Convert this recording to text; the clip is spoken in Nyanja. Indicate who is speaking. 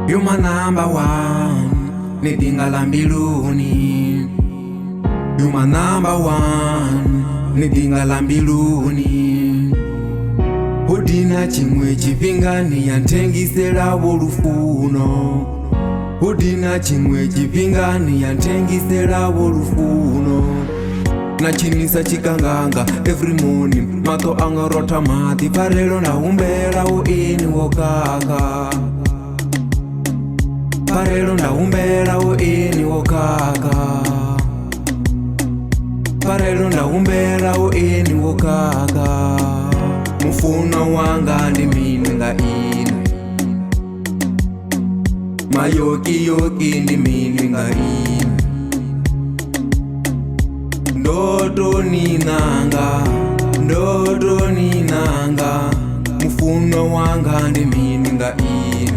Speaker 1: You my number one, nidinga lambiluni. You my number one, nidinga lambiluni. Udina chimwe chipingani yantengisela wolufuno. Udina chimwe chipingani yantengisela wolufuno. Nachinisa chikanganga every morning. Mato anga rota mati parelo na umbela uini wokaka. Parelo na umbela uini wokaka. Parelo na umbela uini wokaka. Mufuno wanga ndi mine nga ine. Mayoki yoki ndi mine nga ine. Ndoto ninanga. Mufuno wanga ndi mine nga ine.